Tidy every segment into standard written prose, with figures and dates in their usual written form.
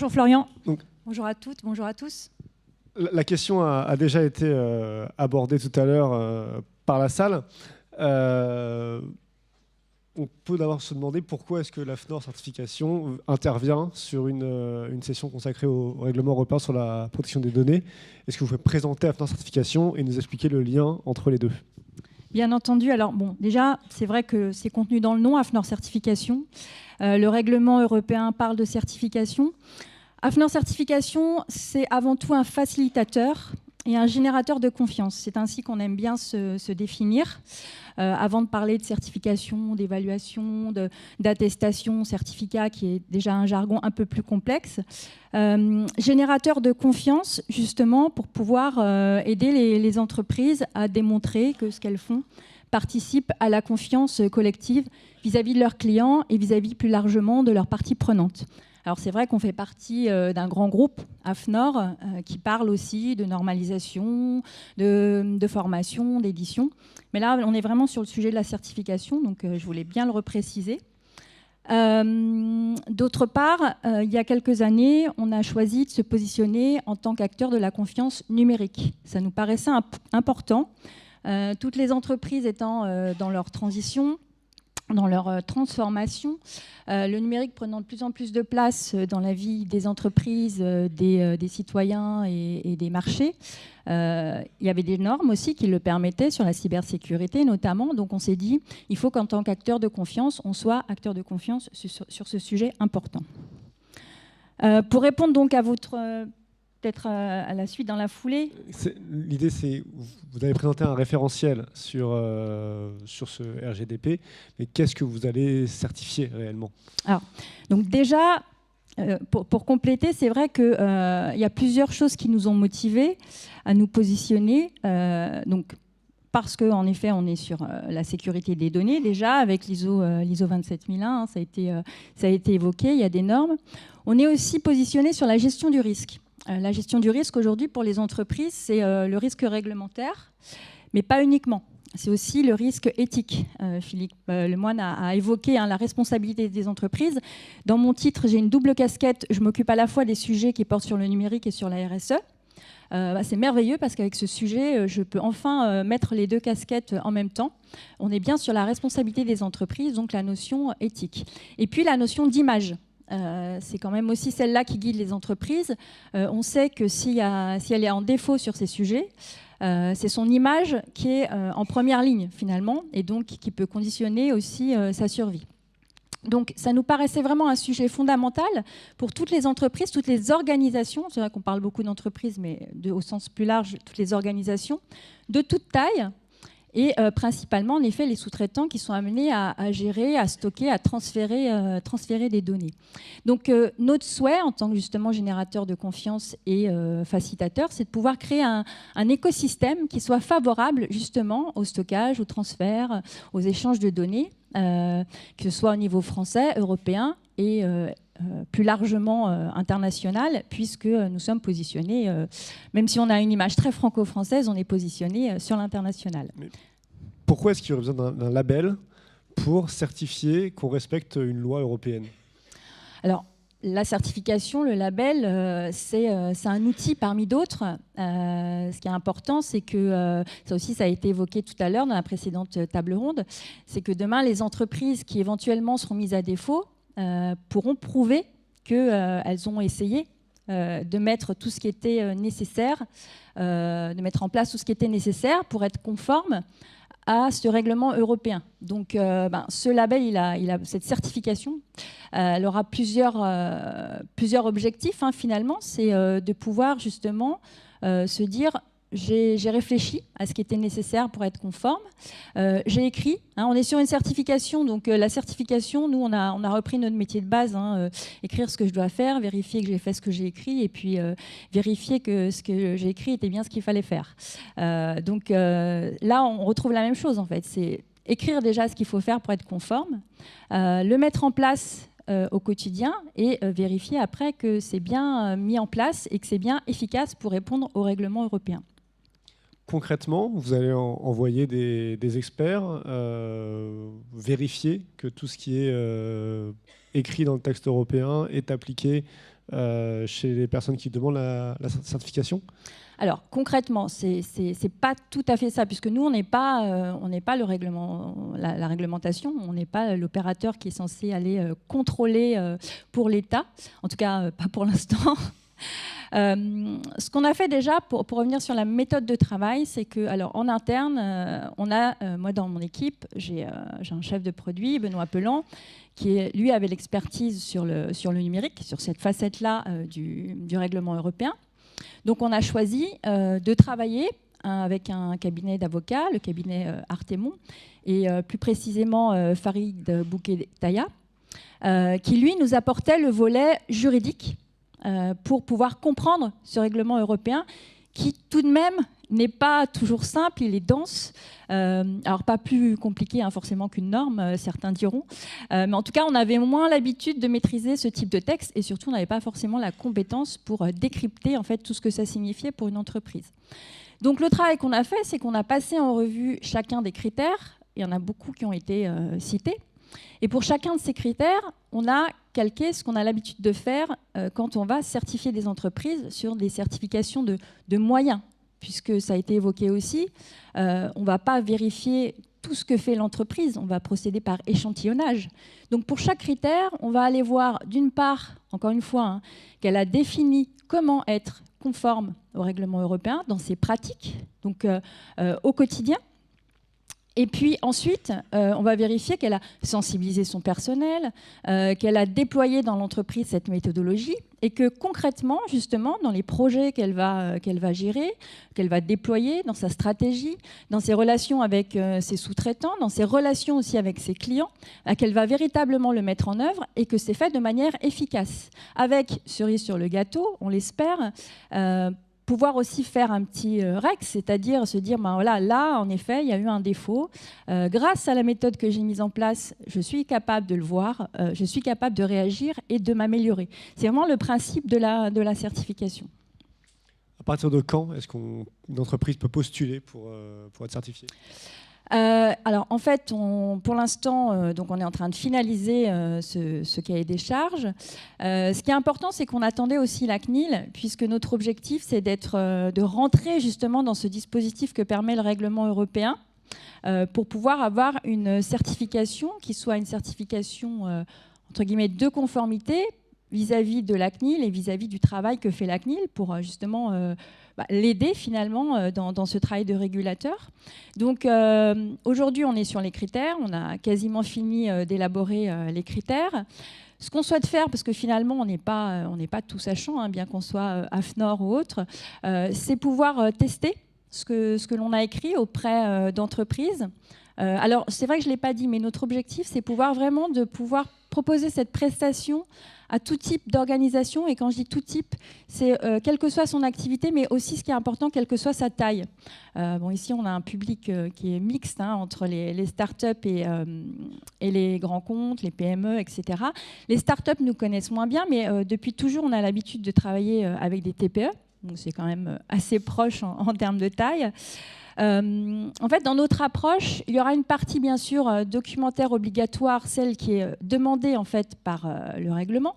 Bonjour Florian. Donc, bonjour à toutes, bonjour à tous. la question a déjà été abordée tout à l'heure par la salle. On peut d'abord se demander pourquoi est-ce que l'AFNOR certification intervient sur une session consacrée au règlement européen sur la protection des données. Est-ce que vous pouvez présenter AFNOR certification et nous expliquer le lien entre les deux ? Bien entendu. Alors bon, déjà, c'est vrai que c'est contenu dans le nom, AFNOR certification. Le règlement européen parle de certification. AFNOR certification, c'est avant tout un facilitateur et un générateur de confiance. C'est ainsi qu'on aime bien se définir. Avant de parler de certification, d'évaluation, d'attestation, certificat, qui est déjà un jargon un peu plus complexe. Générateur de confiance, justement, pour pouvoir aider les entreprises à démontrer que ce qu'elles font participe à la confiance collective vis-à-vis de leurs clients et vis-à-vis plus largement de leurs parties prenantes. Alors c'est vrai qu'on fait partie d'un grand groupe, AFNOR, qui parle aussi de normalisation, de formation, d'édition. Mais là, on est vraiment sur le sujet de la certification, donc je voulais bien le repréciser. D'autre part, il y a quelques années, on a choisi de se positionner en tant qu'acteur de la confiance numérique. Ça nous paraissait important. Toutes les entreprises étant dans leur transition, dans leur transformation, le numérique prenant de plus en plus de place dans la vie des entreprises, des citoyens et des marchés. Il y avait des normes aussi qui le permettaient sur la cybersécurité notamment. Donc on s'est dit, il faut qu'en tant qu'acteur de confiance, on soit acteur de confiance sur ce sujet important. Pour répondre donc à votre... peut-être à la suite, dans la foulée. L'idée, c'est vous allez présenter un référentiel sur ce RGDP, mais qu'est-ce que vous allez certifier réellement ? Alors, donc déjà, pour compléter, c'est vrai qu'il y a plusieurs choses qui nous ont motivés à nous positionner. Donc, parce qu'en effet, on est sur la sécurité des données déjà, avec l'ISO 27001, ça a été évoqué, il y a des normes. On est aussi positionné sur la gestion du risque. La gestion du risque aujourd'hui pour les entreprises, c'est le risque réglementaire, mais pas uniquement. C'est aussi le risque éthique. Philippe Lemoine a évoqué la responsabilité des entreprises. Dans mon titre, j'ai une double casquette. Je m'occupe à la fois des sujets qui portent sur le numérique et sur la RSE. C'est merveilleux parce qu'avec ce sujet, je peux enfin mettre les deux casquettes en même temps. On est bien sur la responsabilité des entreprises, donc la notion éthique. Et puis la notion d'image. C'est quand même aussi celle-là qui guide les entreprises. On sait que si elle est en défaut sur ces sujets, c'est son image qui est en première ligne finalement et donc qui peut conditionner aussi sa survie. Donc ça nous paraissait vraiment un sujet fondamental pour toutes les entreprises, toutes les organisations. C'est vrai qu'on parle beaucoup d'entreprises, mais au sens plus large, toutes les organisations de toute taille. Et principalement, en effet, les sous-traitants qui sont amenés à gérer, à stocker, à transférer des données. Donc, notre souhait, en tant que justement générateur de confiance et facilitateur, c'est de pouvoir créer un écosystème qui soit favorable justement au stockage, au transfert, aux échanges de données, que ce soit au niveau français, européen et plus largement international, puisque nous sommes positionnés, même si on a une image très franco-française, on est positionné sur l'international. Mais pourquoi est-ce qu'il y aurait besoin d'un label pour certifier qu'on respecte une loi européenne ? Alors, la certification, le label, c'est un outil parmi d'autres. Ce qui est important, c'est que, ça aussi ça a été évoqué tout à l'heure dans la précédente table ronde, c'est que demain, les entreprises qui éventuellement seront mises à défaut pourront prouver qu'elles ont essayé de mettre tout ce qui était nécessaire, de mettre en place tout ce qui était nécessaire pour être conforme à ce règlement européen. Donc ce label, il a cette certification, elle aura plusieurs objectifs finalement, c'est de pouvoir justement se dire j'ai réfléchi à ce qui était nécessaire pour être conforme. J'ai écrit. On est sur une certification, donc la certification, nous, on a repris notre métier de base, écrire ce que je dois faire, vérifier que j'ai fait ce que j'ai écrit, et puis vérifier que ce que j'ai écrit était bien ce qu'il fallait faire. Donc là, on retrouve la même chose, en fait. C'est écrire déjà ce qu'il faut faire pour être conforme, le mettre en place au quotidien et vérifier après que c'est bien mis en place et que c'est bien efficace pour répondre au règlement européen. Concrètement, vous allez envoyer des experts vérifier que tout ce qui est écrit dans le texte européen est appliqué chez les personnes qui demandent la certification? Alors concrètement, c'est pas tout à fait ça, puisque nous on n'est pas le règlement, la réglementation, on n'est pas l'opérateur qui est censé aller contrôler pour l'État, en tout cas pas pour l'instant. Ce qu'on a fait déjà, pour revenir sur la méthode de travail, c'est que, alors en interne, moi dans mon équipe, j'ai un chef de produit, Benoît Pelan, qui lui avait l'expertise sur le numérique, sur cette facette-là du règlement européen. Donc on a choisi de travailler avec un cabinet d'avocats, le cabinet Artemon, et plus précisément Farid Bouquet-Taya, qui lui nous apportait le volet juridique pour pouvoir comprendre ce règlement européen qui tout de même n'est pas toujours simple, il est dense, alors pas plus compliqué forcément qu'une norme, certains diront, mais en tout cas on avait moins l'habitude de maîtriser ce type de texte et surtout on n'avait pas forcément la compétence pour décrypter en fait tout ce que ça signifiait pour une entreprise. Donc le travail qu'on a fait, c'est qu'on a passé en revue chacun des critères, il y en a beaucoup qui ont été cités, et pour chacun de ces critères, on a calqué ce qu'on a l'habitude de faire quand on va certifier des entreprises sur des certifications de moyens, puisque ça a été évoqué aussi. On ne va pas vérifier tout ce que fait l'entreprise, on va procéder par échantillonnage. Donc pour chaque critère, on va aller voir d'une part, encore une fois, qu'elle a défini comment être conforme au règlement européen dans ses pratiques, donc au quotidien. Et puis ensuite, on va vérifier qu'elle a sensibilisé son personnel, qu'elle a déployé dans l'entreprise cette méthodologie et que concrètement, justement, dans les projets qu'elle va gérer, qu'elle va déployer, dans sa stratégie, dans ses relations avec ses sous-traitants, dans ses relations aussi avec ses clients, qu'elle va véritablement le mettre en œuvre et que c'est fait de manière efficace. Avec, cerise sur le gâteau, on l'espère, pouvoir aussi faire un petit REX, c'est-à-dire se dire, ben voilà, là, en effet, il y a eu un défaut. Grâce à la méthode que j'ai mise en place, je suis capable de le voir, je suis capable de réagir et de m'améliorer. C'est vraiment le principe de la certification. À partir de quand est-ce qu'une entreprise peut postuler pour être certifiée ? Alors en fait, pour l'instant, donc on est en train de finaliser ce cahier des charges. Ce qui est important, c'est qu'on attendait aussi la CNIL, puisque notre objectif, c'est de rentrer justement dans ce dispositif que permet le règlement européen pour pouvoir avoir une certification qui soit une certification entre guillemets de conformité vis-à-vis de la CNIL et vis-à-vis du travail que fait la CNIL pour justement l'aider finalement dans ce travail de régulateur. Donc aujourd'hui, on est sur les critères, on a quasiment fini d'élaborer les critères. Ce qu'on souhaite faire, parce que finalement, on n'est pas tout sachant, bien qu'on soit AFNOR ou autre, c'est pouvoir tester ce que l'on a écrit auprès d'entreprises. Alors, c'est vrai que je ne l'ai pas dit, mais notre objectif, c'est pouvoir proposer cette prestation à tout type d'organisation. Et quand je dis tout type, c'est quelle que soit son activité, mais aussi ce qui est important, quelle que soit sa taille. Ici, on a un public qui est mixte entre les startups et les grands comptes, les PME, etc. Les startups nous connaissent moins bien, mais depuis toujours, on a l'habitude de travailler avec des TPE. Donc, c'est quand même assez proche en termes de taille. En fait, dans notre approche, il y aura une partie, bien sûr, documentaire obligatoire, celle qui est demandée en fait par le règlement.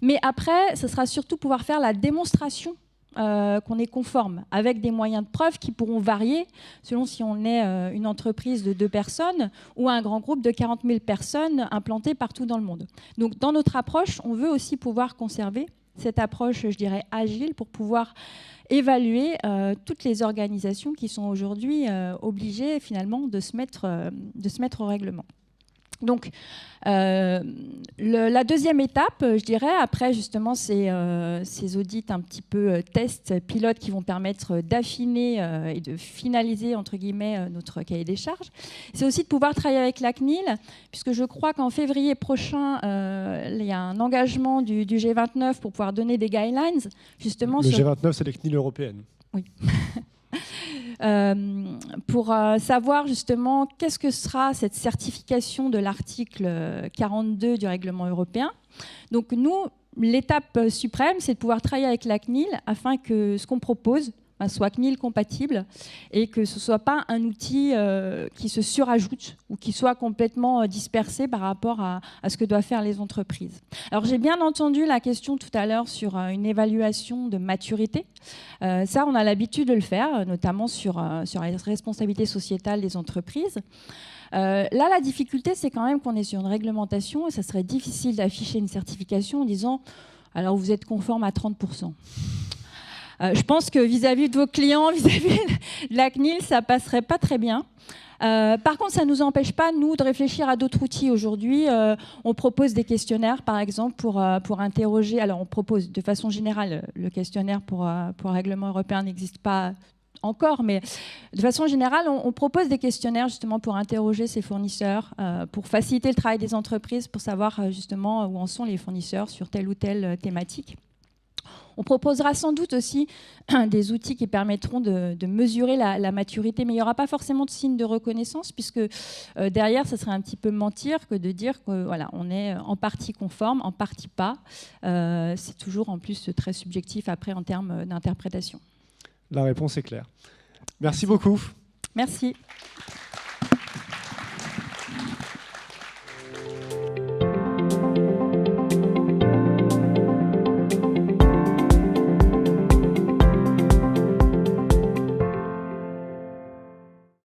Mais après, ce sera surtout pouvoir faire la démonstration qu'on est conforme, avec des moyens de preuve qui pourront varier selon si on est une entreprise de 2 personnes ou un grand groupe de 40 000 personnes implantées partout dans le monde. Donc, dans notre approche, on veut aussi pouvoir conserver cette approche, je dirais, agile pour pouvoir évaluer toutes les organisations qui sont aujourd'hui obligées finalement de se mettre au règlement. Donc, la deuxième étape, je dirais, après justement ces audits un petit peu tests, pilotes qui vont permettre d'affiner et de finaliser, entre guillemets, notre cahier des charges, c'est aussi de pouvoir travailler avec la CNIL, puisque je crois qu'en février prochain, il y a un engagement du G29 pour pouvoir donner des guidelines, justement. Le G29, c'est la CNIL européenne. Oui. Pour savoir justement qu'est-ce que sera cette certification de l'article 42 du règlement européen. Donc nous, l'étape suprême, c'est de pouvoir travailler avec la CNIL afin que ce qu'on propose soit CNIL compatible et que ce ne soit pas un outil qui se surajoute ou qui soit complètement dispersé par rapport à ce que doivent faire les entreprises. Alors j'ai bien entendu la question tout à l'heure sur une évaluation de maturité. Ça, on a l'habitude de le faire, notamment sur la responsabilité sociétale des entreprises. Là, la difficulté, c'est quand même qu'on est sur une réglementation et ça serait difficile d'afficher une certification en disant « alors vous êtes conforme à 30%. » Je pense que vis-à-vis de vos clients, vis-à-vis de la CNIL, ça ne passerait pas très bien. Par contre, ça ne nous empêche pas, nous, de réfléchir à d'autres outils. Aujourd'hui, on propose des questionnaires, par exemple, pour interroger... Alors, on propose de façon générale, le questionnaire pour un règlement européen n'existe pas encore, mais de façon générale, on propose des questionnaires justement pour interroger ces fournisseurs, pour faciliter le travail des entreprises, pour savoir justement où en sont les fournisseurs sur telle ou telle thématique. On proposera sans doute aussi des outils qui permettront de mesurer la maturité, mais il n'y aura pas forcément de signe de reconnaissance, puisque derrière, ce serait un petit peu mentir que de dire qu'on voilà, est en partie conforme, en partie pas. C'est toujours en plus très subjectif après en termes d'interprétation. La réponse est claire. Merci beaucoup. Merci.